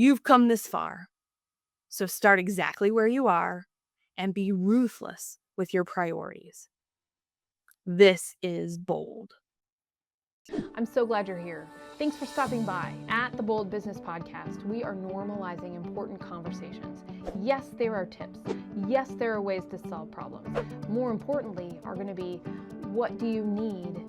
You've come this far, so start exactly where you are and be ruthless with your priorities. This is bold. I'm so glad you're here. Thanks for stopping by. At the Bold Business Podcast, we are normalizing important conversations. Yes, there are tips. Yes, there are ways to solve problems. More importantly, are going to be what do you need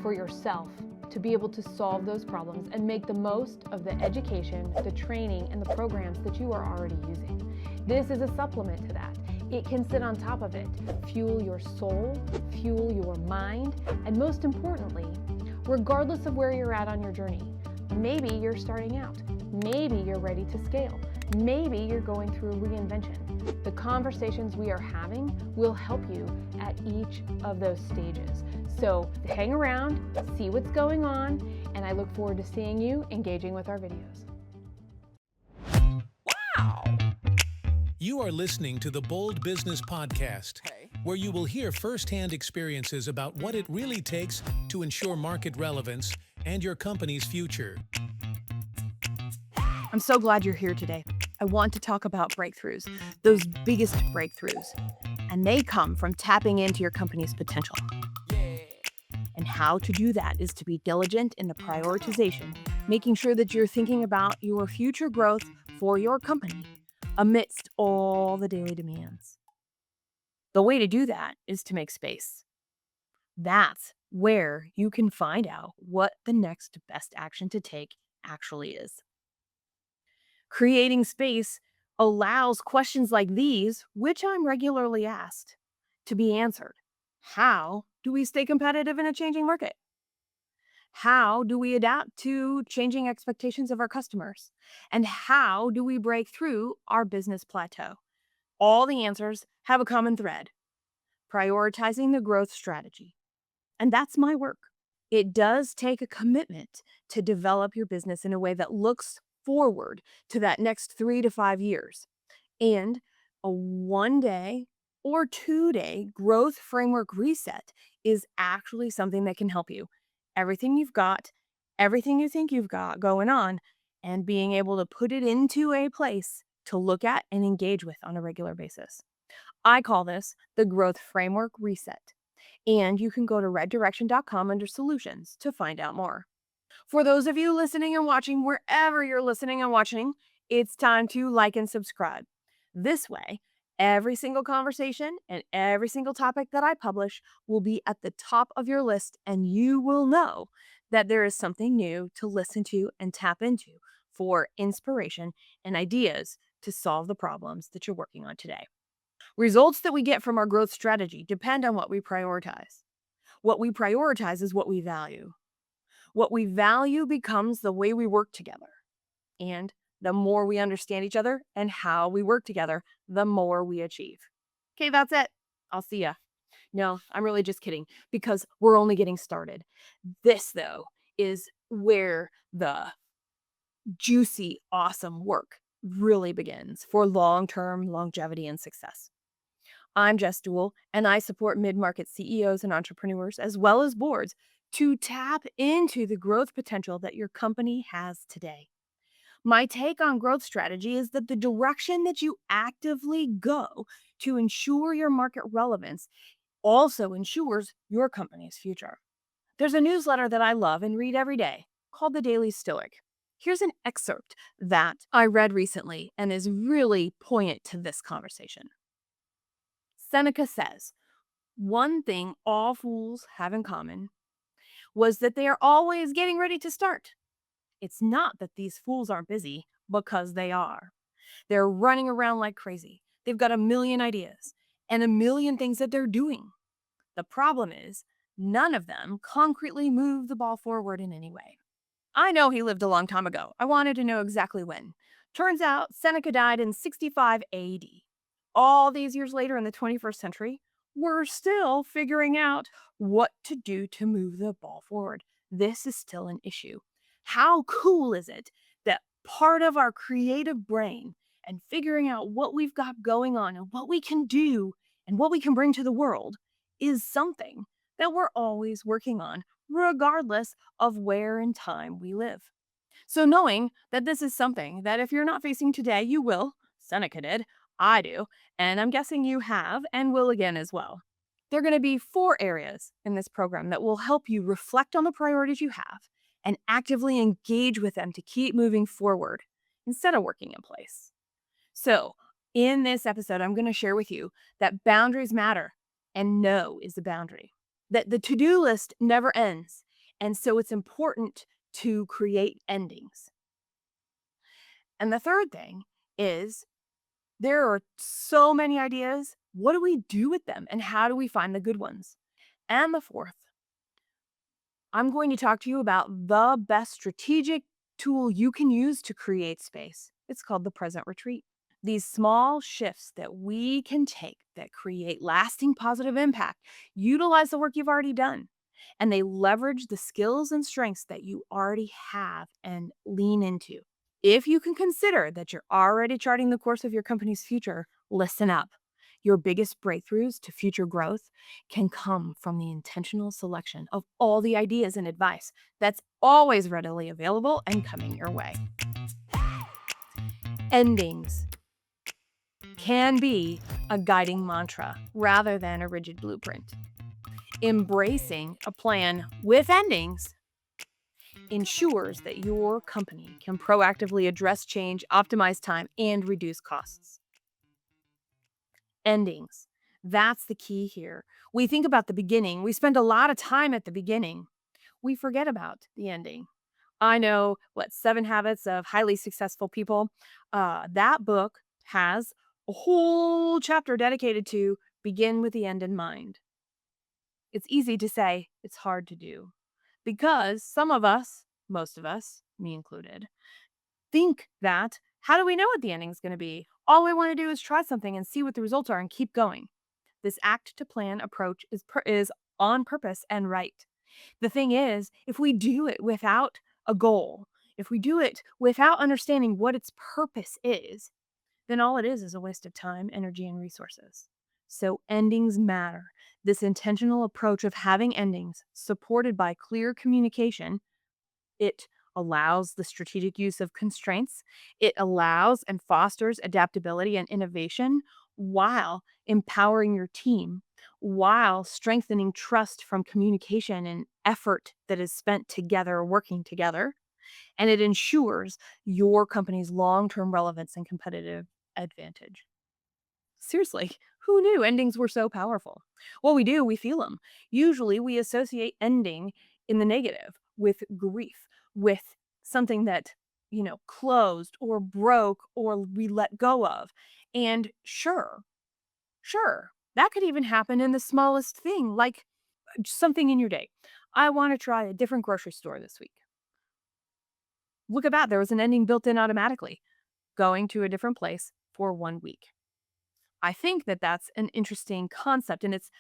for yourself to be able to solve those problems and make the most of the education, the training, and the programs that you are already using. This is a supplement to that. It can sit on top of it, fuel your soul, fuel your mind, and most importantly, regardless of where you're at on your journey. Maybe you're starting out. Maybe you're ready to scale. Maybe you're going through reinvention. The conversations we are having will help you at each of those stages. So hang around, see what's going on, and I look forward to seeing you engaging with our videos. Wow! You are listening to the Bold Business Podcast, where you will hear firsthand experiences about what it really takes to ensure market relevance and your company's future. I'm so glad you're here today. I want to talk about breakthroughs, those biggest breakthroughs, and they come from tapping into your company's potential. And how to do that is to be diligent in the prioritization, making sure that you're thinking about your future growth for your company amidst all the daily demands. The way to do that is to make space. That's where you can find out what the next best action to take actually is. Creating space allows questions like these, which I'm regularly asked, to be answered. How do we stay competitive in a changing market? How do we adapt to changing expectations of our customers? And how do we break through our business plateau? All the answers have a common thread: prioritizing the growth strategy. And that's my work. It does take a commitment to develop your business in a way that looks forward to that next 3 to 5 years. And a 1-day or 2-day growth framework reset is actually something that can help you. Everything you've got, everything you think you've got going on, and being able to put it into a place to look at and engage with on a regular basis. I call this the growth framework reset. And you can go to reddirection.com under solutions to find out more. For those of you listening and watching, wherever you're listening and watching, it's time to like and subscribe. This way, every single conversation and every single topic that I publish will be at the top of your list, and you will know that there is something new to listen to and tap into for inspiration and ideas to solve the problems that you're working on today. Results that we get from our growth strategy depend on what we prioritize. What we prioritize is what we value. What we value becomes the way we work together. And the more we understand each other and how we work together, the more we achieve. Okay, that's it. I'll see ya. No, I'm really just kidding, because we're only getting started. This, though, is where the juicy, awesome work really begins for long-term longevity and success. I'm Jess Dewell, and I support mid-market CEOs and entrepreneurs, as well as boards, to tap into the growth potential that your company has today. My take on growth strategy is that the direction that you actively go to ensure your market relevance also ensures your company's future. There's a newsletter that I love and read every day called The Daily Stoic. Here's an excerpt that I read recently and is really poignant to this conversation. Seneca says, one thing all fools have in common was that they are always getting ready to start. It's not that these fools aren't busy, because they are. They're running around like crazy. They've got a million ideas and a million things that they're doing. The problem is, none of them concretely move the ball forward in any way. I know he lived a long time ago. I wanted to know exactly when. Turns out Seneca died in 65 AD. All these years later in the 21st century, we're still figuring out what to do to move the ball forward. This is still an issue. How cool is it that part of our creative brain and figuring out what we've got going on and what we can do and what we can bring to the world is something that we're always working on, regardless of where in time we live. So, knowing that this is something that if you're not facing today, you will. Seneca did. I do. And I'm guessing you have and will again as well. There are going to be 4 areas in this program that will help you reflect on the priorities you have and actively engage with them to keep moving forward instead of working in place. So, in this episode, I'm going to share with you that boundaries matter and no is the boundary. That the to do list never ends. And so it's important to create endings. And the third thing is there are so many ideas. What do we do with them and how do we find the good ones? And the fourth, I'm going to talk to you about the best strategic tool you can use to create space. It's called the present retreat. These small shifts that we can take that create lasting positive impact utilize the work you've already done, and they leverage the skills and strengths that you already have and lean into. If you can consider that you're already charting the course of your company's future, listen up. Your biggest breakthroughs to future growth can come from the intentional selection of all the ideas and advice that's always readily available and coming your way. Endings can be a guiding mantra rather than a rigid blueprint. Embracing a plan with endings ensures that your company can proactively address change, optimize time, and reduce costs. Endings. That's the key here. We think about the beginning. We spend a lot of time at the beginning. We forget about the ending. I know what 7 Habits of Highly Successful People. That book has a whole chapter dedicated to begin with the end in mind. It's easy to say, it's hard to do because some of us, most of us, me included, think that how do we know what the ending is going to be? All we want to do is try something and see what the results are and keep going. This act to plan approach is on purpose and right. The thing is, if we do it without a goal, if we do it without understanding what its purpose is, then all it is a waste of time, energy, and resources. So endings matter. This intentional approach of having endings supported by clear communication, it allows the strategic use of constraints. It allows and fosters adaptability and innovation while empowering your team, while strengthening trust from communication and effort that is spent together, working together. And it ensures your company's long term relevance and competitive advantage. Seriously, who knew endings were so powerful? Well, we do, we feel them. Usually we associate ending in the negative with grief, with something that, closed or broke or we let go of. And sure, that could even happen in the smallest thing, like something in your day. I want to try a different grocery store this week. Look at that, there was an ending built in automatically, going to a different place for 1 week. I think that that's an interesting concept, and this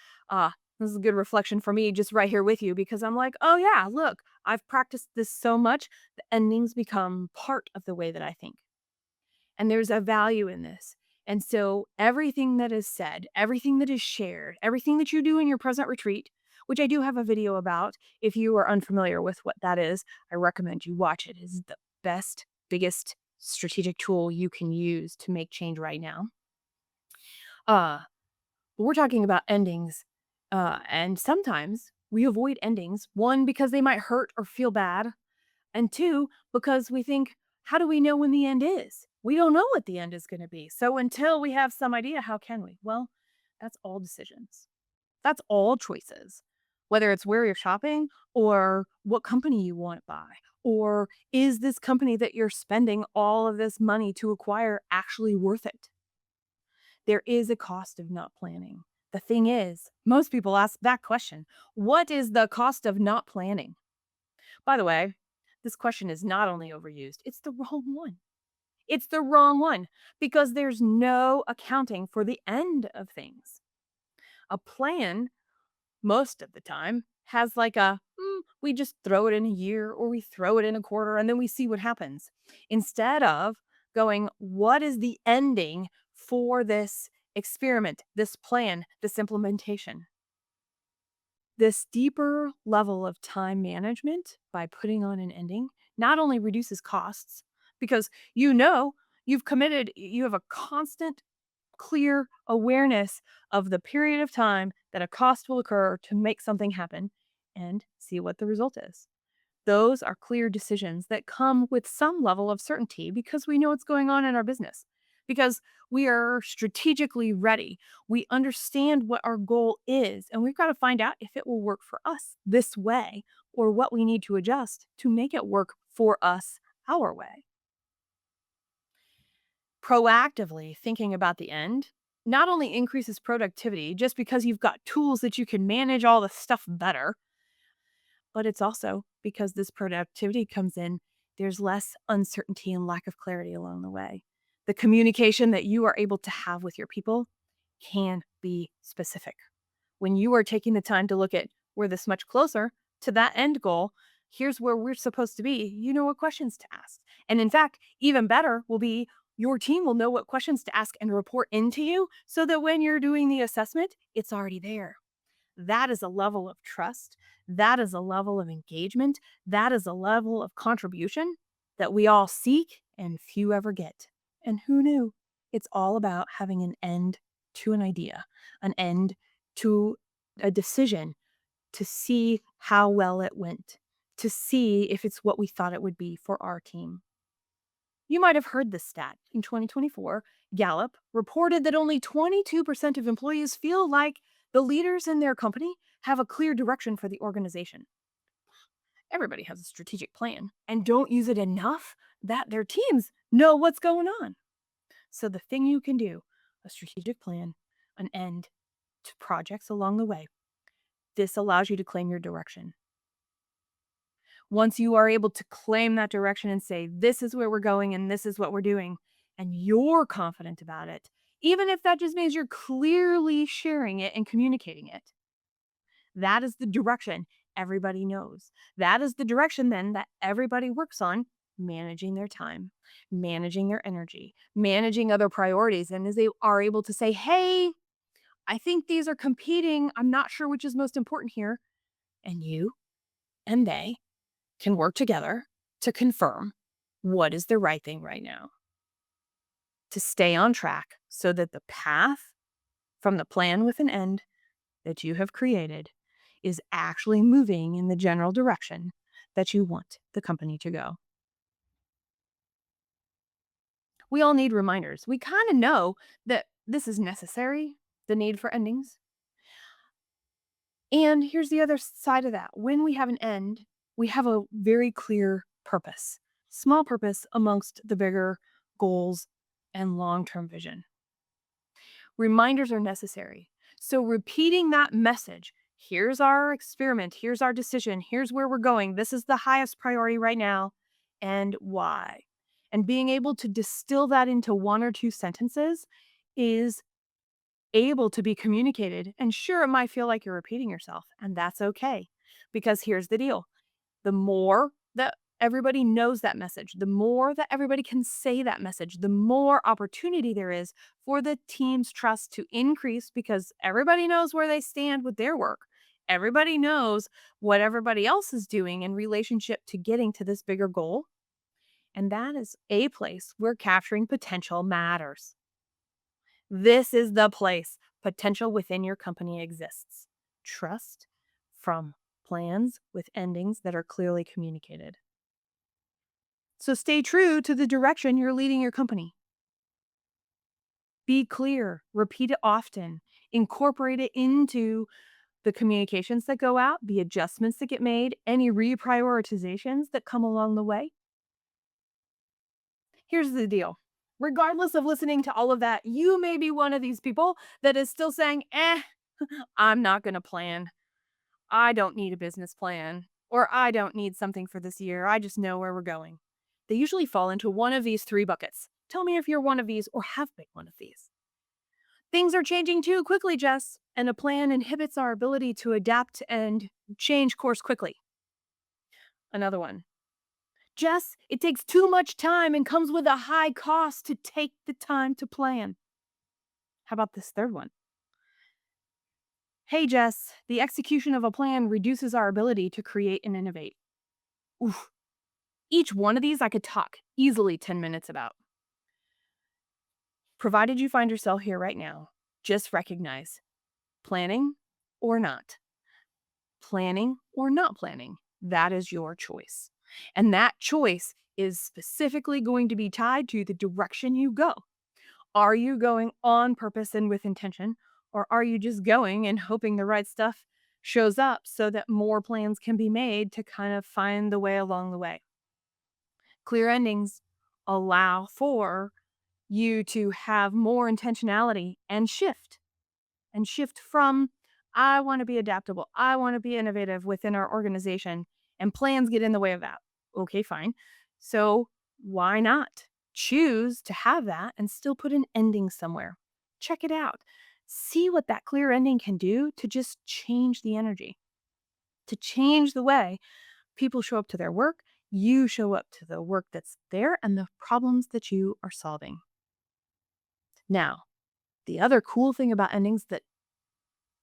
is a good reflection for me just right here with you because I'm like, "Oh, yeah, look, I've practiced this so much, the endings become part of the way that I think." And there's a value in this. And so everything that is said, everything that is shared, everything that you do in your present retreat, which I do have a video about, if you are unfamiliar with what that is, I recommend you watch it. It is the best, biggest strategic tool you can use to make change right now. Uh, we're talking about endings, and sometimes we avoid endings, one, because they might hurt or feel bad, and two, because we think, how do we know when the end is? We don't know what the end is going to be. So until we have some idea, how can we? Well, that's all decisions. That's all choices. Whether it's where you're shopping or what company you want to buy, or is this company that you're spending all of this money to acquire actually worth it? There is a cost of not planning. The thing is, most people ask that question. What is the cost of not planning? By the way, this question is not only overused, it's the wrong one. It's the wrong one because there's no accounting for the end of things. A plan, most of the time, has like we just throw it in a year or we throw it in a quarter and then we see what happens. Instead of going, what is the ending for this experiment, this plan, this implementation? This deeper level of time management by putting on an ending not only reduces costs, because you know you've committed, you have a constant, clear awareness of the period of time that a cost will occur to make something happen and see what the result is. Those are clear decisions that come with some level of certainty because we know what's going on in our business, because we are strategically ready. We understand what our goal is, and we've got to find out if it will work for us this way or what we need to adjust to make it work for us our way. Proactively thinking about the end not only increases productivity just because you've got tools that you can manage all the stuff better, but it's also because this productivity comes in, there's less uncertainty and lack of clarity along the way. The communication that you are able to have with your people can be specific. When you are taking the time to look at we're this much closer to that end goal, here's where we're supposed to be, you know what questions to ask. And in fact, even better will be your team will know what questions to ask and report into you so that when you're doing the assessment, it's already there. That is a level of trust. That is a level of engagement. That is a level of contribution that we all seek and few ever get. And who knew? It's all about having an end to an idea, an end to a decision, to see how well it went, to see if it's what we thought it would be for our team. You might have heard this stat. In 2024, Gallup reported that only 22% of employees feel like the leaders in their company have a clear direction for the organization. Everybody has a strategic plan and don't use it enough that their teams know what's going on. So, the thing you can do, a strategic plan, an end to projects along the way, this allows you to claim your direction. Once you are able to claim that direction and say, this is where we're going and this is what we're doing, and you're confident about it, even if that just means you're clearly sharing it and communicating it, that is the direction everybody knows. That is the direction then that everybody works on managing their time, managing their energy, managing other priorities. And as they are able to say, hey, I think these are competing. I'm not sure which is most important here. And you and they can work together to confirm what is the right thing right now, to stay on track so that the path from the plan with an end that you have created is actually moving in the general direction that you want the company to go. We all need reminders. We kind of know that this is necessary, the need for endings. And here's the other side of that. When we have an end, we have a very clear purpose, small purpose amongst the bigger goals and long term vision. Reminders are necessary. So, repeating that message, here's our experiment, here's our decision, here's where we're going, this is the highest priority right now, and why. And being able to distill that into one or two sentences is able to be communicated. And sure, it might feel like you're repeating yourself, and that's okay. Because here's the deal, the more that everybody knows that message, the more that everybody can say that message, the more opportunity there is for the team's trust to increase because everybody knows where they stand with their work. Everybody knows what everybody else is doing in relationship to getting to this bigger goal. And that is a place where capturing potential matters. This is the place potential within your company exists. Trust from plans with endings that are clearly communicated. So stay true to the direction you're leading your company. Be clear, repeat it often, incorporate it into the communications that go out, the adjustments that get made, any reprioritizations that come along the way. Here's the deal. Regardless of listening to all of that, you may be one of these people that is still saying, I'm not going to plan. I don't need a business plan, or I don't need something for this year. I just know where we're going. They usually fall into one of these three buckets. Tell me if you're one of these or have been one of these. Things are changing too quickly, Jess, and a plan inhibits our ability to adapt and change course quickly. Another one. Jess, it takes too much time and comes with a high cost to take the time to plan. How about this third one? Hey, Jess, the execution of a plan reduces our ability to create and innovate. Oof. Each one of these I could talk easily 10 minutes about. Provided you find yourself here right now, just recognize planning or not. Planning or not planning, that is your choice. And that choice is specifically going to be tied to the direction you go. Are you going on purpose and with intention, or are you just going and hoping the right stuff shows up so that more plans can be made to kind of find the way along the way? Clear endings allow for you to have more intentionality and shift from, I want to be adaptable, I want to be innovative within our organization, and plans get in the way of that. Okay, fine. So why not choose to have that and still put an ending somewhere? Check it out. See what that clear ending can do to just change the energy, to change the way people show up to their work, you show up to the work that's there, and the problems that you are solving. Now, the other cool thing about endings that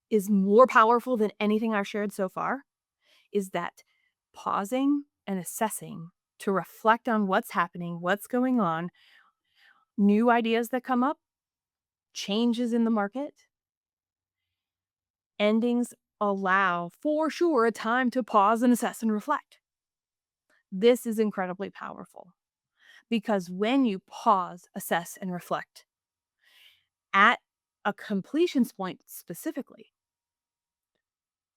is more powerful than anything I've shared so far is that pausing and assessing to reflect on what's happening, what's going on, new ideas that come up, changes in the market. Endings allow for sure a time to pause and assess and reflect. This is incredibly powerful because when you pause, assess, and reflect at a completions point specifically,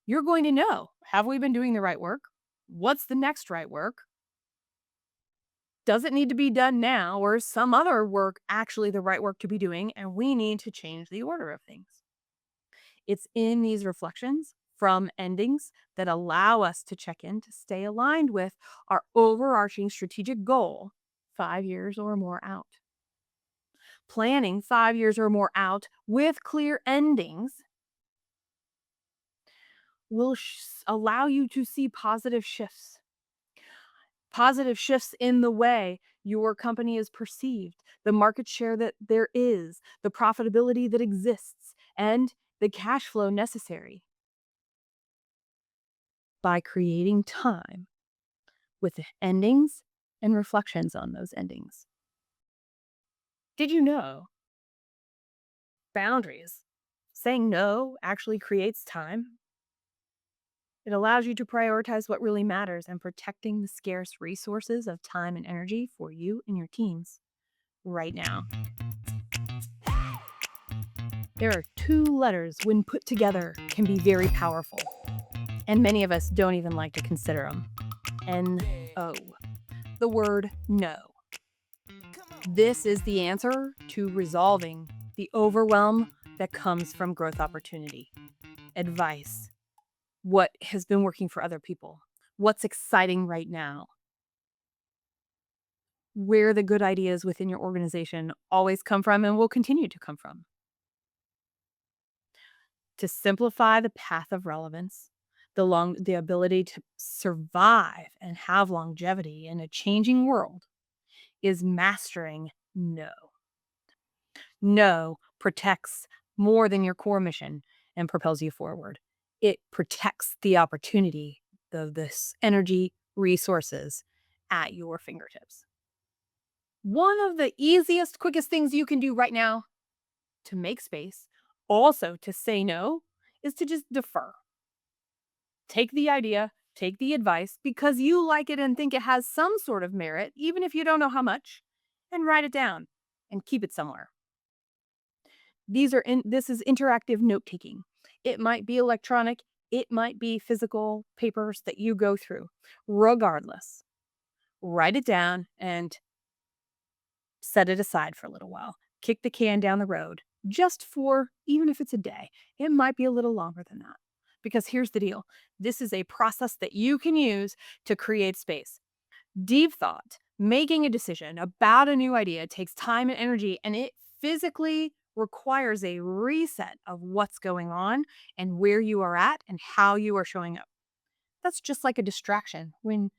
you're going to know, have we been doing the right work? What's the next right work? Does it need to be done now, or is some other work actually the right work to be doing and we need to change the order of things? It's in these reflections from endings that allow us to check in to stay aligned with our overarching strategic goal 5 years or more out. Planning 5 years or more out with clear endings will allow you to see positive shifts in the way your company is perceived, the market share that there is, the profitability that exists, and the cash flow necessary by creating time with endings and reflections on those endings. Did you know boundaries? Saying no actually creates time. It allows you to prioritize what really matters and protecting the scarce resources of time and energy for you and your teams right now. There are two letters when put together can be very powerful, and many of us don't even like to consider them. N-O, the word no. This is the answer to resolving the overwhelm that comes from growth opportunity. Advice. What has been working for other people? What's exciting right now? Where the good ideas within your organization always come from and will continue to come from. To simplify the path of relevance, the ability to survive and have longevity in a changing world is mastering no. No protects more than your core mission and propels you forward. It protects the opportunity of this energy resources at your fingertips. One of the easiest, quickest things you can do right now to make space, also to say no, is to just defer. Take the idea, take the advice because you like it and think it has some sort of merit, even if you don't know how much, and write it down and keep it somewhere. This is interactive note taking. It might be electronic, it might be physical papers that you go through. Regardless, write it down and set it aside for a little while. Kick the can down the road just for, even if it's a day, it might be a little longer than that. Because here's the deal, this is a process that you can use to create space. Deep thought, making a decision about a new idea takes time and energy, and it physically requires a reset of what's going on and where you are at and how you are showing up. That's just like a distraction when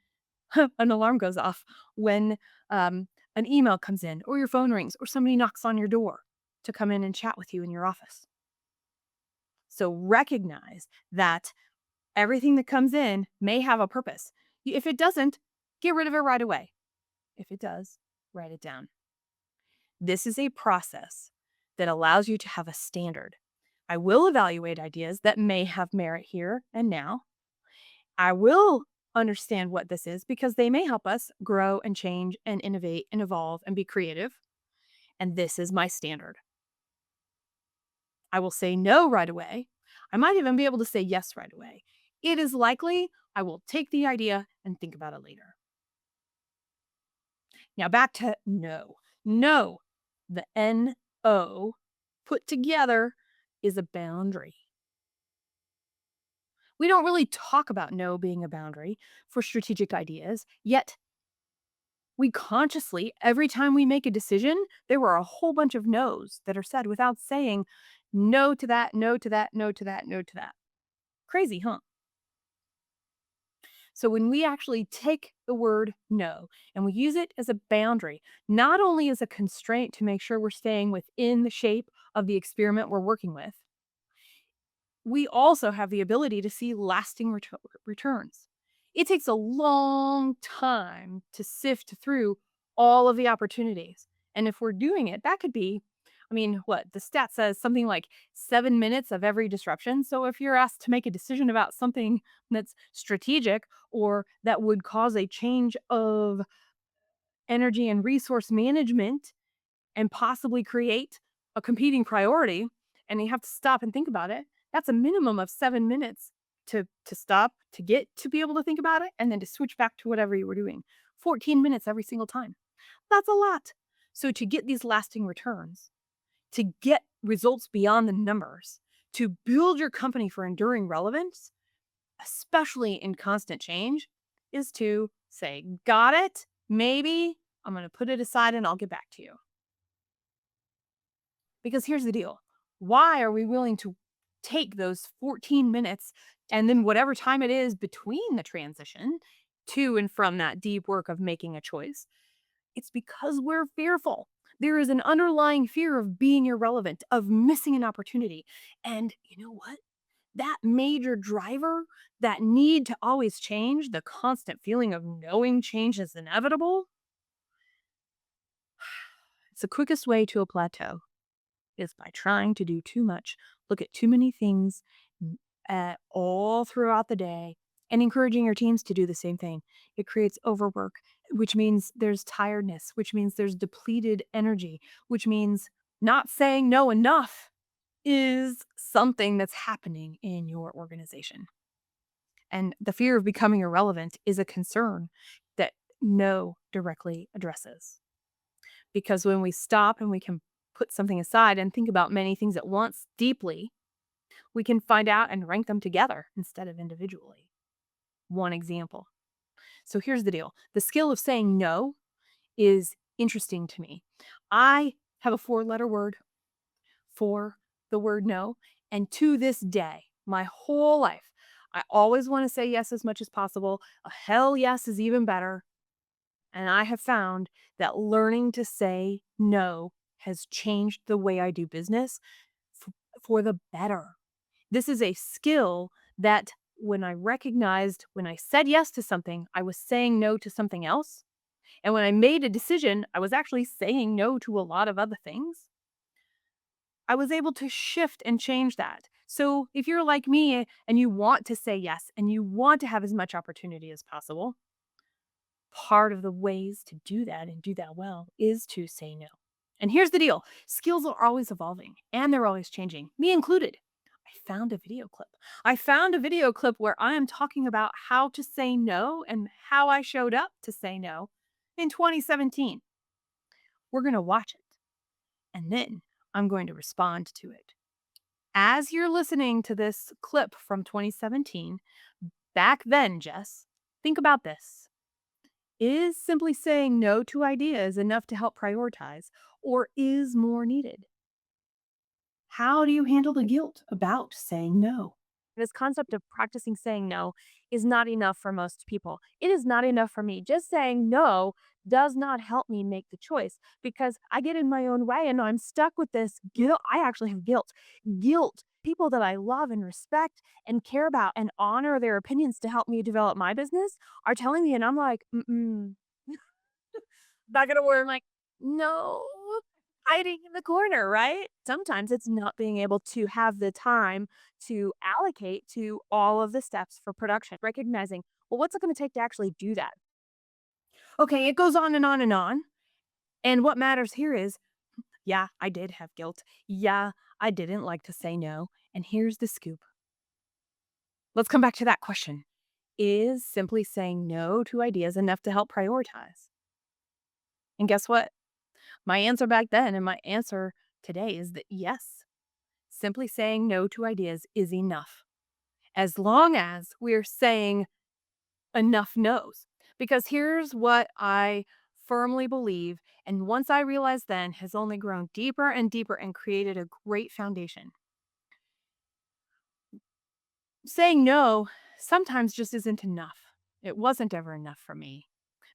an alarm goes off, when an email comes in, or your phone rings, or somebody knocks on your door to come in and chat with you in your office. So recognize that everything that comes in may have a purpose. If it doesn't, get rid of it right away. If it does, write it down. This is a process that allows you to have a standard. I will evaluate ideas that may have merit here and now. I will understand what this is because they may help us grow and change and innovate and evolve and be creative. And this is my standard. I will say no right away. I might even be able to say yes right away. It is likely I will take the idea and think about it later. Now back to no. No, the N-O put together is a boundary. We don't really talk about no being a boundary for strategic ideas, yet we consciously, every time we make a decision, there were a whole bunch of no's that are said without saying no to that, no to that, no to that, no to that. Crazy, huh? So when we actually take the word no and we use it as a boundary, not only as a constraint to make sure we're staying within the shape of the experiment we're working with, we also have the ability to see lasting returns. It takes a long time to sift through all of the opportunities. And if we're doing it, that could be, I mean, what the stat says something like 7 minutes of every disruption. So if you're asked to make a decision about something that's strategic or that would cause a change of energy and resource management and possibly create a competing priority, and you have to stop and think about it, that's a minimum of 7 minutes to stop, to get to be able to think about it, and then to switch back to whatever you were doing. 14 minutes every single time. That's a lot. So to get these lasting returns, to get results beyond the numbers, to build your company for enduring relevance, especially in constant change, is to say, got it, maybe, I'm going to put it aside and I'll get back to you. Because here's the deal. Why are we willing to take those 14 minutes and then whatever time it is between the transition to and from that deep work of making a choice? It's because we're fearful. There is an underlying fear of being irrelevant, of missing an opportunity. And you know what? That major driver, that need to always change, the constant feeling of knowing change is inevitable, it's the quickest way to a plateau. Is by trying to do too much, look at too many things all throughout the day, and encouraging your teams to do the same thing. It creates overwork, which means there's tiredness, which means there's depleted energy, which means not saying no enough is something that's happening in your organization. And the fear of becoming irrelevant is a concern that no directly addresses. Because when we stop and we can put something aside and think about many things at once deeply, we can find out and rank them together instead of individually. One example. So here's the deal. The skill of saying no is interesting to me. I have a 4-letter word for the word no. And to this day, my whole life, I always want to say yes as much as possible. A hell yes is even better. And I have found that learning to say no has changed the way I do business for the better. This is a skill that when I recognized when I said yes to something, I was saying no to something else. And when I made a decision, I was actually saying no to a lot of other things. I was able to shift and change that. So if you're like me and you want to say yes and you want to have as much opportunity as possible, part of the ways to do that and do that well is to say no. And here's the deal. Skills are always evolving and they're always changing, me included. I found a video clip. I found a video clip where I am talking about how to say no and how I showed up to say no in 2017. We're going to watch it and then I'm going to respond to it. As you're listening to this clip from 2017, back then, Jess, think about this. Is simply saying no to ideas enough to help prioritize, or is more needed? How do you handle the guilt about saying no? This concept of practicing saying no is not enough for most people. It is not enough for me. Just saying no does not help me make the choice because I get in my own way and I'm stuck with this guilt. I actually have guilt. Guilt people that I love and respect and care about and honor their opinions to help me develop my business are telling me, and I'm like, mm-mm, not gonna work. I'm like, no, hiding in the corner, right? Sometimes it's not being able to have the time to allocate to all of the steps for production, recognizing, well, what's it going to take to actually do that? Okay, it goes on and on and on. And what matters here is, yeah, I did have guilt. Yeah, I didn't like to say no. And here's the scoop. Let's come back to that question. Is simply saying no to ideas enough to help prioritize? And guess what? My answer back then and my answer today is that yes, simply saying no to ideas is enough, as long as we're saying enough no's. Because here's what I firmly believe, and once I realized then, has only grown deeper and deeper and created a great foundation. Saying no sometimes just isn't enough. It wasn't ever enough for me.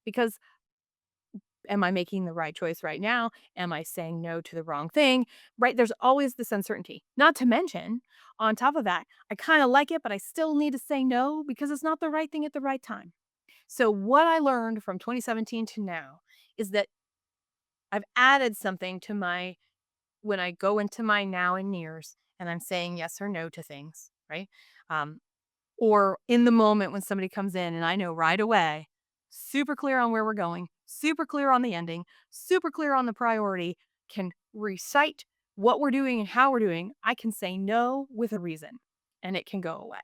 Because am I making the right choice right now? Am I saying no to the wrong thing? Right? There's always this uncertainty. Not to mention, on top of that, I kind of like it, but I still need to say no because it's not the right thing at the right time. So, what I learned from 2017 to now is that I've added something to my when I go into my now and nears and I'm saying yes or no to things, right? Um, or in the moment when somebody comes in and I know right away, super clear on where we're going, super clear on the ending, super clear on the priority, can recite what we're doing and how we're doing, I can say no with a reason and it can go away.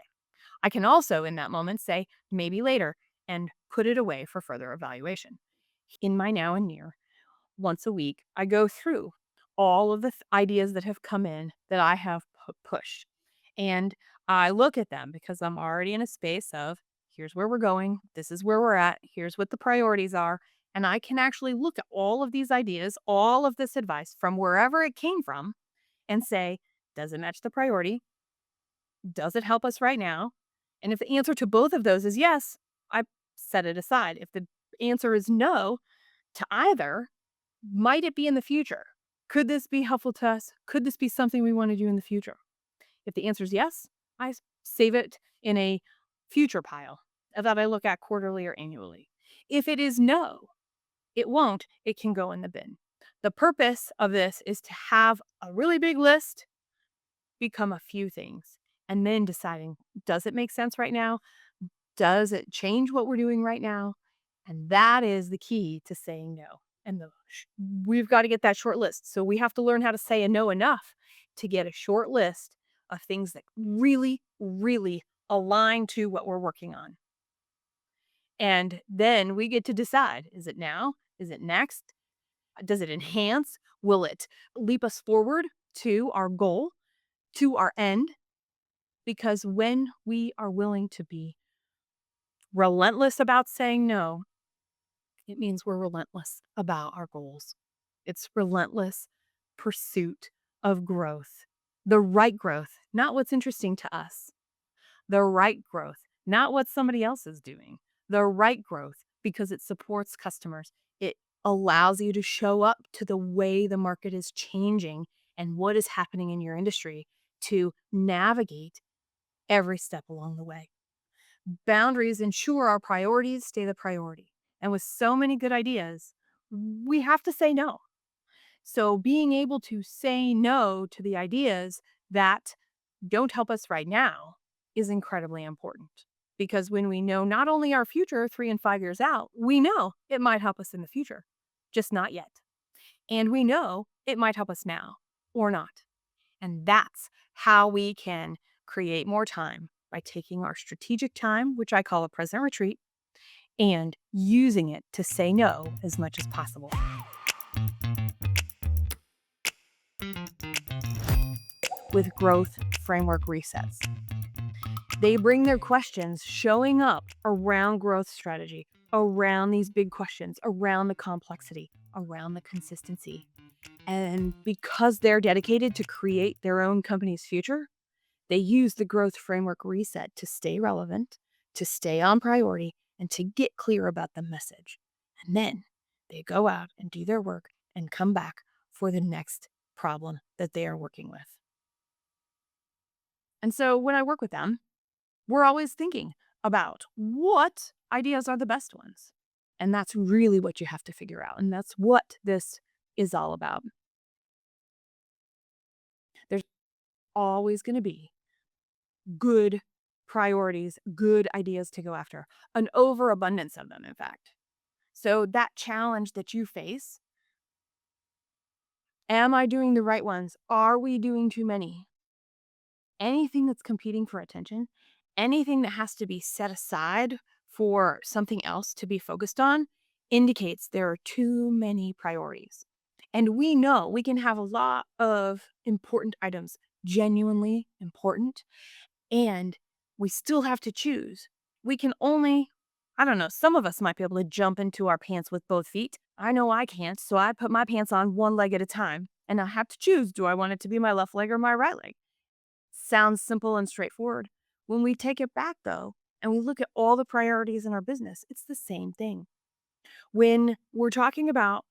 I can also, in that moment, say maybe later and put it away for further evaluation. In my now and near, once a week, I go through all of the ideas that have come in that I have pushed. And I look at them because I'm already in a space of here's where we're going, this is where we're at, here's what the priorities are. And I can actually look at all of these ideas, all of this advice from wherever it came from and say, does it match the priority? Does it help us right now? And if the answer to both of those is yes, I set it aside. If the answer is no to either, might it be in the future? Could this be helpful to us? Could this be something we want to do in the future? If the answer is yes, save it in a future pile that I look at quarterly or annually. If it is no, it won't, it can go in the bin. The purpose of this is to have a really big list become a few things and then deciding, does it make sense right now? Does it change what we're doing right now? And that is the key to saying no. And we've got to get that short list. So we have to learn how to say a no enough to get a short list of things that really, really align to what we're working on. And then we get to decide, is it now? Is it next? Does it enhance? Will it leap us forward to our goal, to our end? Because when we are willing to be relentless about saying no, it means we're relentless about our goals. It's relentless pursuit of growth, the right growth, not what's interesting to us, the right growth, not what somebody else is doing, the right growth because it supports customers. It allows you to show up to the way the market is changing and what is happening in your industry to navigate every step along the way. Boundaries ensure our priorities stay the priority. And with so many good ideas, we have to say no. So being able to say no to the ideas that don't help us right now is incredibly important. Because when we know not only our future 3 and 5 years out, we know it might help us in the future, just not yet. And we know it might help us now or not. And that's how we can create more time by taking our strategic time, which I call a present retreat, and using it to say no as much as possible. With growth framework resets, they bring their questions showing up around growth strategy, around these big questions, around the complexity, around the consistency. And because they're dedicated to create their own company's future, they use the growth framework reset to stay relevant, to stay on priority, and to get clear about the message. And then they go out and do their work and come back for the next problem that they are working with. And so when I work with them, we're always thinking about what ideas are the best ones. And that's really what you have to figure out. And that's what this is all about. There's always going to be good priorities, good ideas to go after, an overabundance of them, in fact. So that challenge that you face, am I doing the right ones? Are we doing too many? Anything that's competing for attention, anything that has to be set aside for something else to be focused on, indicates there are too many priorities. And we know we can have a lot of important items, genuinely important, and we still have to choose. We can only, I don't know, some of us might be able to jump into our pants with both feet. I know I can't, so I put my pants on one leg at a time, and I have to choose, do I want it to be my left leg or my right leg? Sounds simple and straightforward. When we take it back, though, and we look at all the priorities in our business, it's the same thing. When we're talking about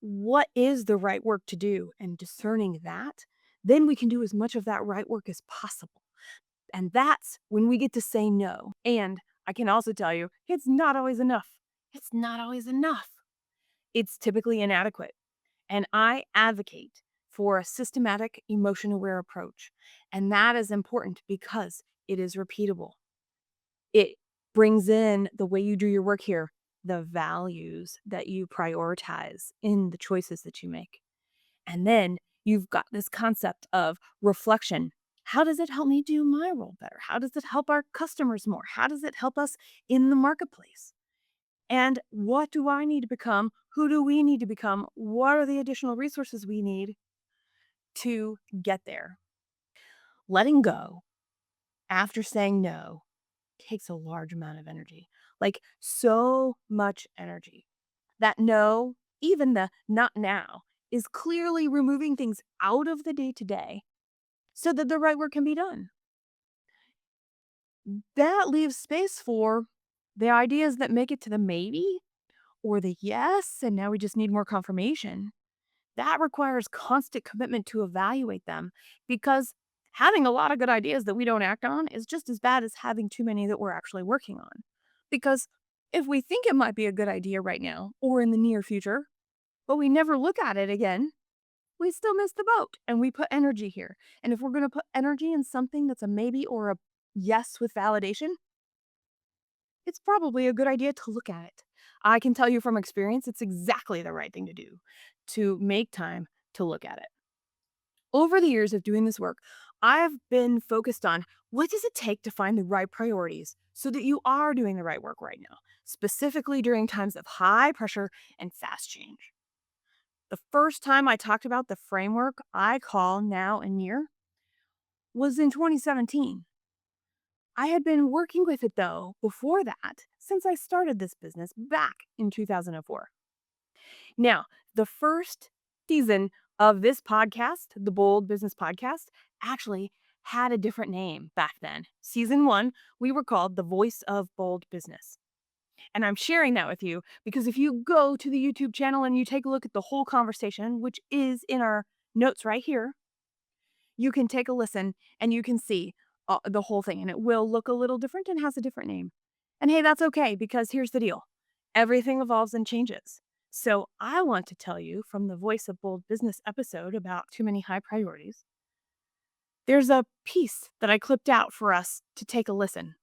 what is the right work to do and discerning that, then we can do as much of that right work as possible. And that's when we get to say no. And I can also tell you, it's not always enough. It's not always enough. It's typically inadequate. And I advocate for a systematic, emotion aware approach. And that is important because it is repeatable. It brings in the way you do your work here, the values that you prioritize in the choices that you make. And then you've got this concept of reflection. How does it help me do my role better? How does it help our customers more? How does it help us in the marketplace? And what do I need to become? Who do we need to become? What are the additional resources we need to get there? Letting go after saying no takes a large amount of energy, like so much energy. That no, even the not now, is clearly removing things out of the day to day so that the right work can be done. That leaves space for the ideas that make it to the maybe or the yes, and now we just need more confirmation. That requires constant commitment to evaluate them because having a lot of good ideas that we don't act on is just as bad as having too many that we're actually working on. Because if we think it might be a good idea right now or in the near future, but we never look at it again, we still miss the boat and we put energy here. And if we're going to put energy in something that's a maybe or a yes with validation, it's probably a good idea to look at it. I can tell you from experience, it's exactly the right thing to do to make time to look at it. Over the years of doing this work, I've been focused on what does it take to find the right priorities so that you are doing the right work right now, specifically during times of high pressure and fast change. The first time I talked about the framework I call now and near was in 2017. I had been working with it though before that since I started this business back in 2004. Now, the first season of this podcast, the Bold Business Podcast, actually had a different name back then. Season 1, we were called The Voice of Bold Business. And I'm sharing that with you because if you go to the YouTube channel and you take a look at the whole conversation, which is in our notes right here, you can take a listen and you can see the whole thing. And it will look a little different and has a different name. And hey, that's okay because here's the deal everything evolves and changes. So I want to tell you from the Voice of Bold Business episode about too many high priorities. There's a piece that I clipped out for us to take a listen.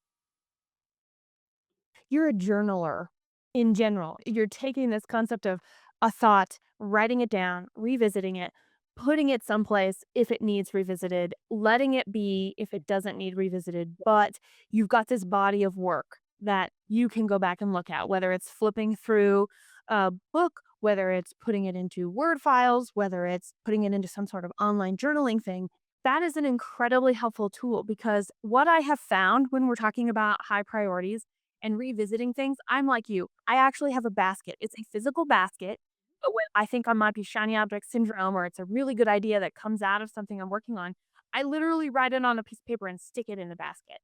You're a journaler in general. You're taking this concept of a thought, writing it down, revisiting it, putting it someplace if it needs revisited, letting it be if it doesn't need revisited. But you've got this body of work that you can go back and look at, whether it's flipping through a book, whether it's putting it into Word files, whether it's putting it into some sort of online journaling thing. That is an incredibly helpful tool because what I have found when we're talking about high priorities and revisiting things, I'm like you. I actually have a basket. It's a physical basket. But when I think I might be shiny object syndrome or it's a really good idea that comes out of something I'm working on, I literally write it on a piece of paper and stick it in the basket.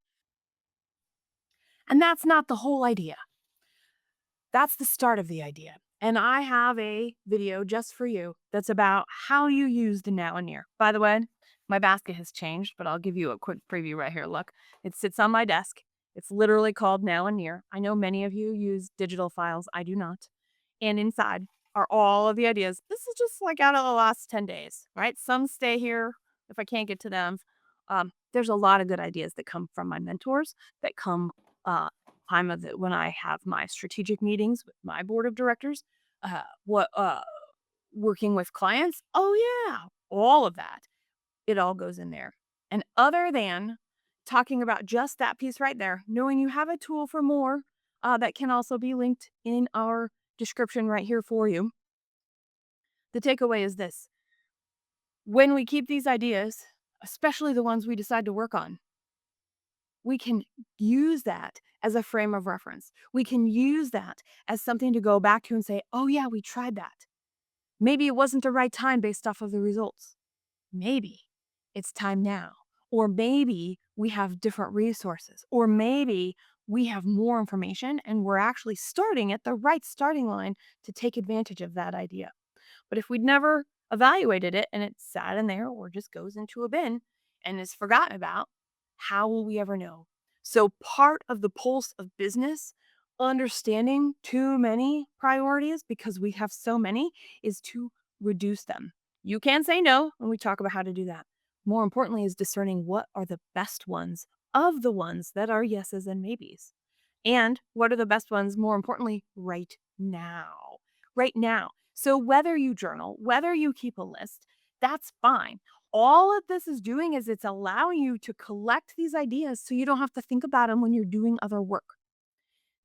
And that's not the whole idea. That's the start of the idea. And I have a video just for you that's about how you use the now and near. By the way, My basket has changed, but I'll give you a quick preview right here. Look, it sits on my desk. It's literally called Now and Near. I know many of you use digital files. I do not. And inside are all of the ideas. This is just like out of the last 10 days, right? Some stay here if I can't get to them. There's a lot of good ideas that come from my mentors that come time of it when I have my strategic meetings with my board of directors. What working with clients? Oh yeah, all of that. It all goes in there. And other than talking about just that piece right there, knowing you have a tool for more that can also be linked in our description right here for you. The takeaway is this: when we keep these ideas, especially the ones we decide to work on, we can use that as a frame of reference. We can use that as something to go back to and say, oh, yeah, we tried that. Maybe it wasn't the right time based off of the results. Maybe it's time now. Or maybe we have different resources. Or maybe we have more information and we're actually starting at the right starting line to take advantage of that idea. But if we'd never evaluated it and it sat in there or just goes into a bin and is forgotten about, how will we ever know? So, part of the pulse of business, understanding too many priorities because we have so many, is to reduce them. You can say no when we talk about how to do that. More importantly, is discerning what are the best ones of the ones that are yeses and maybes. And what are the best ones, more importantly, right now? Right now. So whether you journal, whether you keep a list, that's fine. All of this is doing is it's allowing you to collect these ideas so you don't have to think about them when you're doing other work.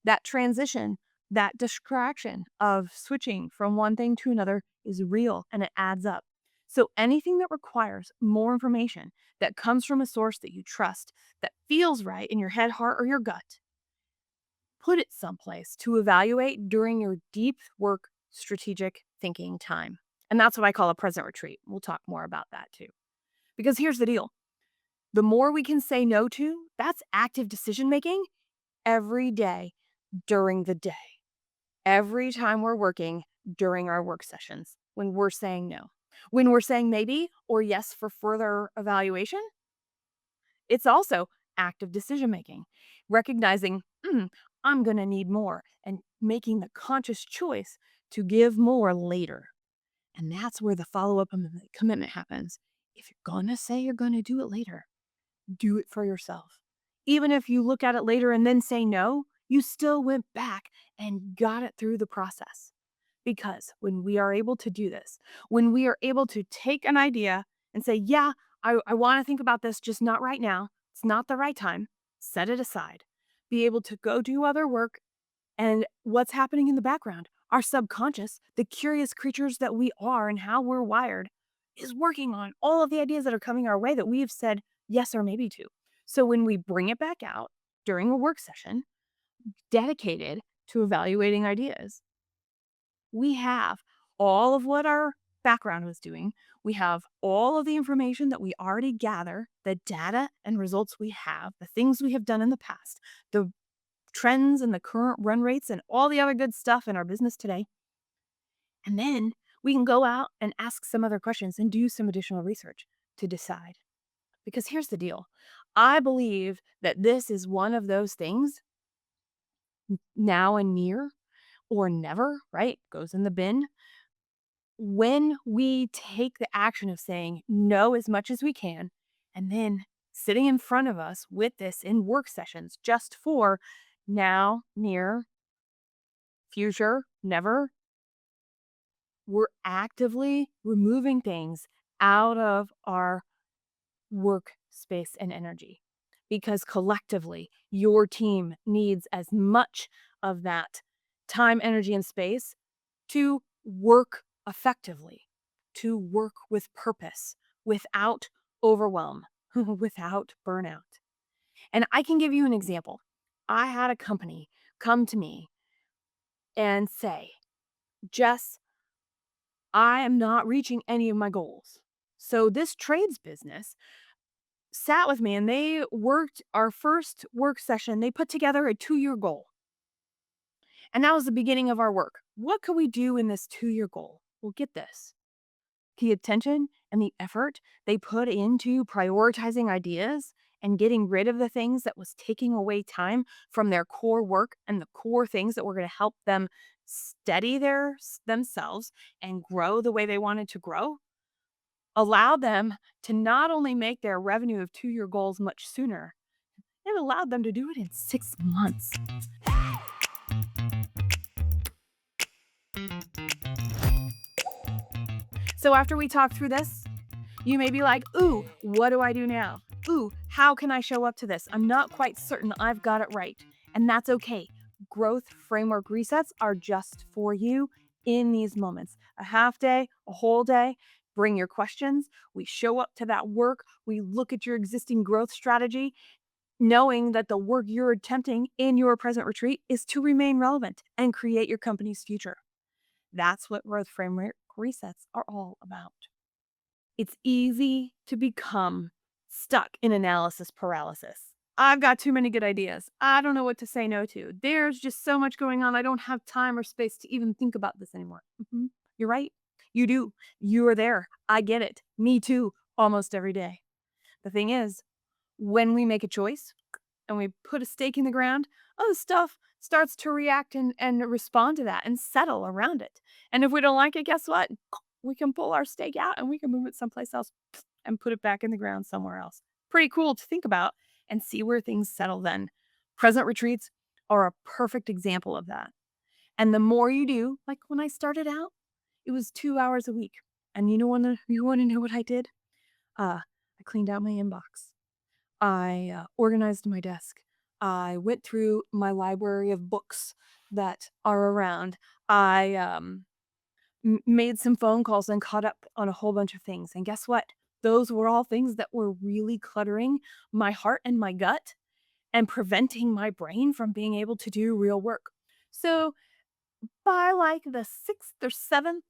That transition, that distraction of switching from one thing to another is real and it adds up. So anything that requires more information that comes from a source that you trust, that feels right in your head, heart, or your gut, put it someplace to evaluate during your deep work strategic thinking time. And that's what I call a present retreat. We'll talk more about that too. Because here's the deal: the more we can say no to, that's active decision making every day during the day. Every time we're working during our work sessions, when we're saying no, when we're saying maybe or yes for further evaluation, it's also active decision making, recognizing, I'm going to need more, and making the conscious choice to give more later. And that's where the follow up commitment happens. If you're going to say you're going to do it later, do it for yourself. Even if you look at it later and then say no, you still went back and got it through the process. Because when we are able to do this, when we are able to take an idea and say, yeah, I want to think about this, just not right now. It's not the right time. Set it aside. Be able to go do other work and what's happening in the background. Our subconscious, the curious creatures that we are and how we're wired, is working on all of the ideas that are coming our way that we've said yes or maybe to. So when we bring it back out during a work session dedicated to evaluating ideas, we have all of what our background was doing. We have all of the information that we already gather, the data and results we have, the things we have done in the past, the trends and the current run rates and all the other good stuff in our business today. And then we can go out and ask some other questions and do some additional research to decide. Because here's the deal: I believe that this is one of those things, now and near or never, right? Goes in the bin. When we take the action of saying no as much as we can, and then sitting in front of us with this in work sessions just for now, near, future, never, we're actively removing things out of our work space and energy because collectively your team needs as much of that time, energy, and space to work effectively, to work with purpose without overwhelm, without burnout. And I can give you an example. I had a company come to me and say, Jess, I am not reaching any of my goals. So this trades business sat with me and they worked our first work session. They put together a 2-year goal. And that was the beginning of our work. What could we do in this 2-year goal? Well, get this. the attention and the effort they put into prioritizing ideas and getting rid of the things that was taking away time from their core work and the core things that were going to help them steady themselves and grow the way they wanted to grow, allowed them to not only make their revenue of 2-year goals much sooner, it allowed them to do it in 6 months. So after we talk through this, you may be like, ooh, what do I do now? Ooh, how can I show up to this? I'm not quite certain I've got it right. And that's okay. Growth framework resets are just for you in these moments. A half day, a whole day. Bring your questions. We show up to that work. We look at your existing growth strategy, knowing that the work you're attempting in your present retreat is to remain relevant and create your company's future. That's what growth framework resets are all about. It's easy to become stuck in analysis paralysis. I've got too many good ideas. I don't know what to say no to. There's just so much going on. I don't have time or space to even think about this anymore. You're right. You do. You are there. I get it. Me too. Almost every day. The thing is, when we make a choice and we put a stake in the ground, other stuff starts to react and respond to that and settle around it. And if we don't like it, guess what? We can pull our stake out and we can move it someplace else and put it back in the ground somewhere else. Pretty cool to think about and see where things settle then. Present retreats are a perfect example of that. And the more you do, like when I started out, it was 2 hours a week. And you want to know what I did? I cleaned out my inbox. I organized my desk. I went through my library of books that are around. I made some phone calls and caught up on a whole bunch of things. And guess what? Those were all things that were really cluttering my heart and my gut and preventing my brain from being able to do real work. So by like the 6th or 7th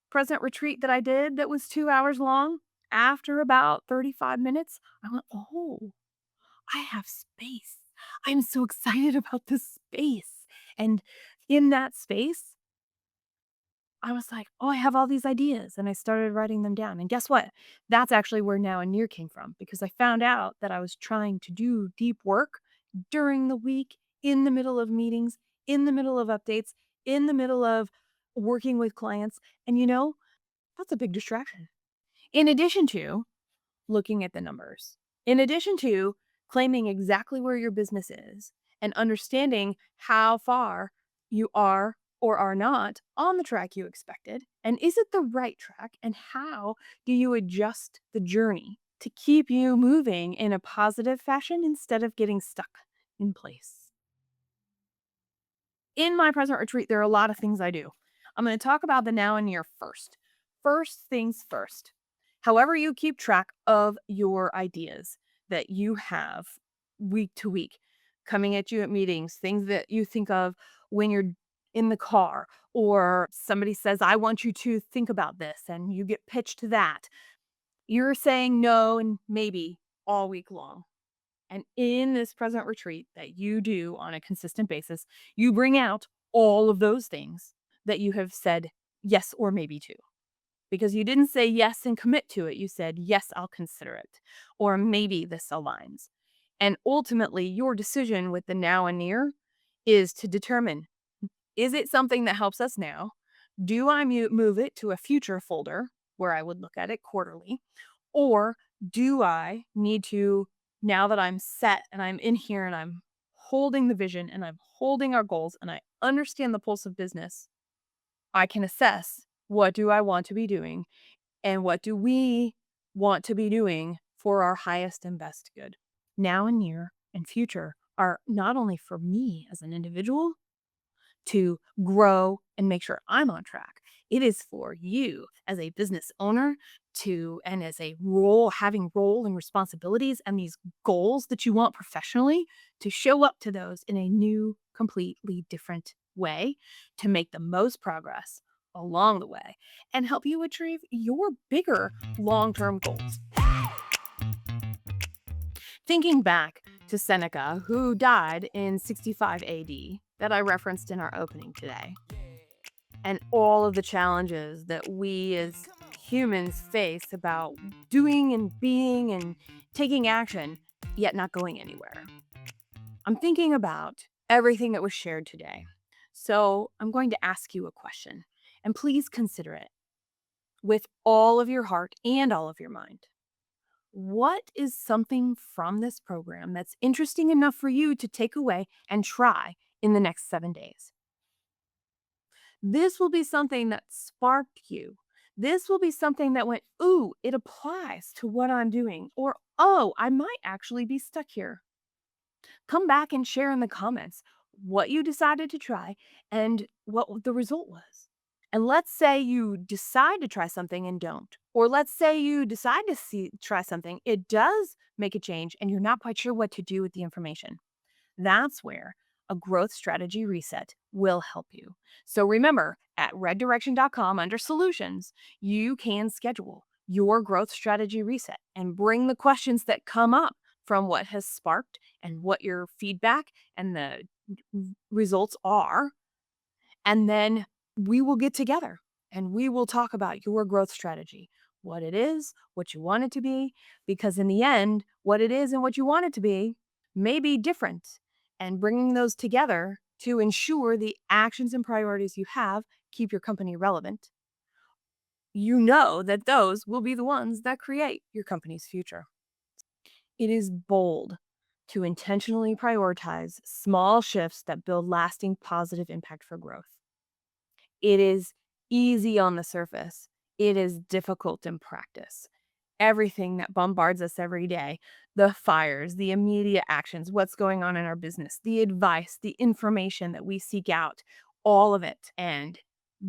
present retreat that I did that was 2 hours long, after about 35 minutes, I went, oh, I have space. I'm so excited about this space. And in that space, I was like, oh, I have all these ideas. And I started writing them down. And guess what? That's actually where Now and Near came from, because I found out that I was trying to do deep work during the week, in the middle of meetings, in the middle of updates, in the middle of working with clients. And that's a big distraction. In addition to looking at the numbers, in addition to claiming exactly where your business is and understanding how far you are or are not on the track you expected, and is it the right track, and how do you adjust the journey to keep you moving in a positive fashion instead of getting stuck in place. In my present retreat, there are a lot of things I do. I'm going to talk about the now and near first. First things first. However, you keep track of your ideas that you have week to week coming at you at meetings, things that you think of when you're in the car, or somebody says, I want you to think about this, and you get pitched that. You're saying no and maybe all week long. And in this present retreat that you do on a consistent basis, you bring out all of those things that you have said yes or maybe to. Because you didn't say yes and commit to it. You said, yes, I'll consider it. Or maybe this aligns. And ultimately, your decision with the now and near is to determine, is it something that helps us now? Do I move it to a future folder where I would look at it quarterly? Or do I need to, now that I'm set and I'm in here and I'm holding the vision and I'm holding our goals and I understand the pulse of business, I can assess, what do I want to be doing and what do we want to be doing for our highest and best good? Now and near and future are not only for me as an individual to grow and make sure I'm on track. It is for you as a business owner to, and as a role, having role and responsibilities and these goals that you want professionally, to show up to those in a new, completely different way to make the most progress along the way and help you achieve your bigger long-term goals. Thinking back to Seneca, who died in 65 AD, that I referenced in our opening today, and all of the challenges that we as humans face about doing and being and taking action, yet not going anywhere. I'm thinking about everything that was shared today. So I'm going to ask you a question, and please consider it with all of your heart and all of your mind. What is something from this program that's interesting enough for you to take away and try in the next 7 days? This will be something that sparked you. This will be something that went, ooh, it applies to what I'm doing. Or, oh, I might actually be stuck here. Come back and share in the comments what you decided to try and what the result was. And let's say you decide to try something and don't. Or let's say you decide to try something, it does make a change, and you're not quite sure what to do with the information. That's where a growth strategy reset will help you. So remember, at reddirection.com under solutions, you can schedule your growth strategy reset and bring the questions that come up from what has sparked and what your feedback and the results are. And then we will get together and we will talk about your growth strategy, what it is, what you want it to be, because in the end, what it is and what you want it to be may be different. And bringing those together to ensure the actions and priorities you have keep your company relevant, you know that those will be the ones that create your company's future. It is bold to intentionally prioritize small shifts that build lasting positive impact for growth. It is easy on the surface. It is difficult in practice. Everything that bombards us every day, the fires, the immediate actions, what's going on in our business, the advice, the information that we seek out, all of it. And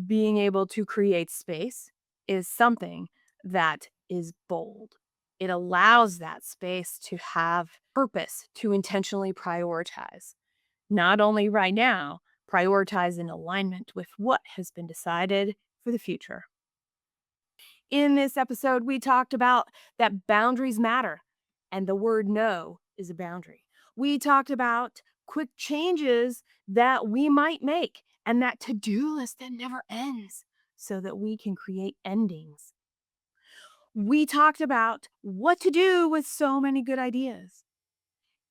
being able to create space is something that is bold. It allows that space to have purpose, to intentionally prioritize. Not only right now, prioritize in alignment with what has been decided for the future. In this episode, we talked about that boundaries matter, and the word no is a boundary. We talked about quick changes that we might make and that to-do list that never ends so that we can create endings. We talked about what to do with so many good ideas.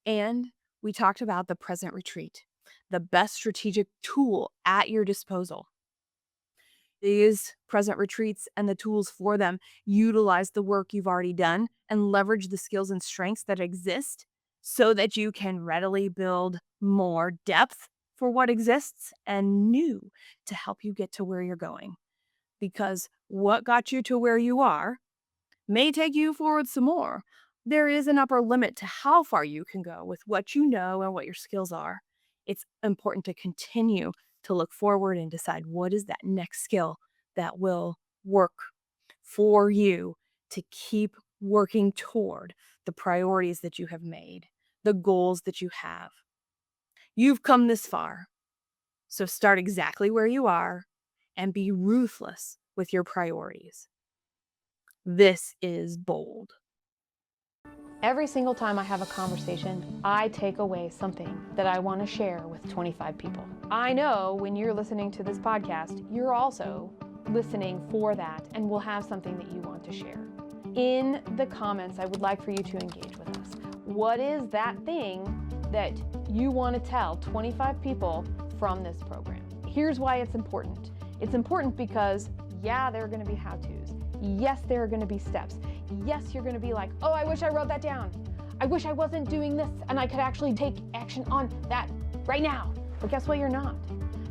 And we talked about the present retreat, the best strategic tool at your disposal. These present retreats and the tools for them utilize the work you've already done and leverage the skills and strengths that exist so that you can readily build more depth for what exists and new to help you get to where you're going. Because what got you to where you are may take you forward some more. There is an upper limit to how far you can go with what you know and what your skills are. It's important to continue to look forward and decide what is that next skill that will work for you to keep working toward the priorities that you have made, the goals that you have. You've come this far, so start exactly where you are and be ruthless with your priorities. This is bold. Every single time I have a conversation, I take away something that I want to share with 25 people. I know when you're listening to this podcast, you're also listening for that and will have something that you want to share. In the comments, I would like for you to engage with us. What is that thing that you want to tell 25 people from this program? Here's why it's important. It's important because, yeah, there are going to be how-tos. Yes, there are going to be steps. Yes, you're going to be like, oh, I wish I wrote that down. I wish I wasn't doing this and I could actually take action on that right now. But guess what? You're not.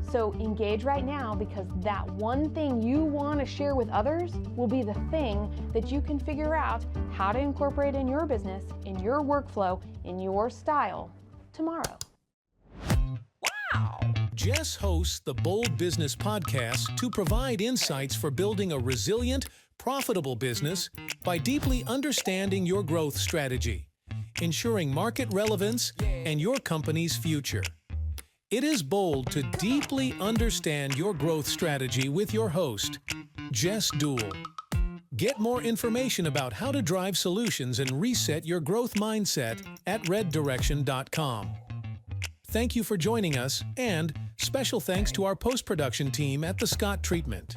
So engage right now, because that one thing you want to share with others will be the thing that you can figure out how to incorporate in your business, in your workflow, in your style tomorrow. Wow! Jess hosts the Bold Business Podcast to provide insights for building a resilient, profitable business by deeply understanding your growth strategy, ensuring market relevance and your company's future. It is bold to deeply understand your growth strategy with your host, Jess Dewell. Get more information about how to drive solutions and reset your growth mindset at reddirection.com. Thank you for joining us, and special thanks to our post-production team at The Scott Treatment.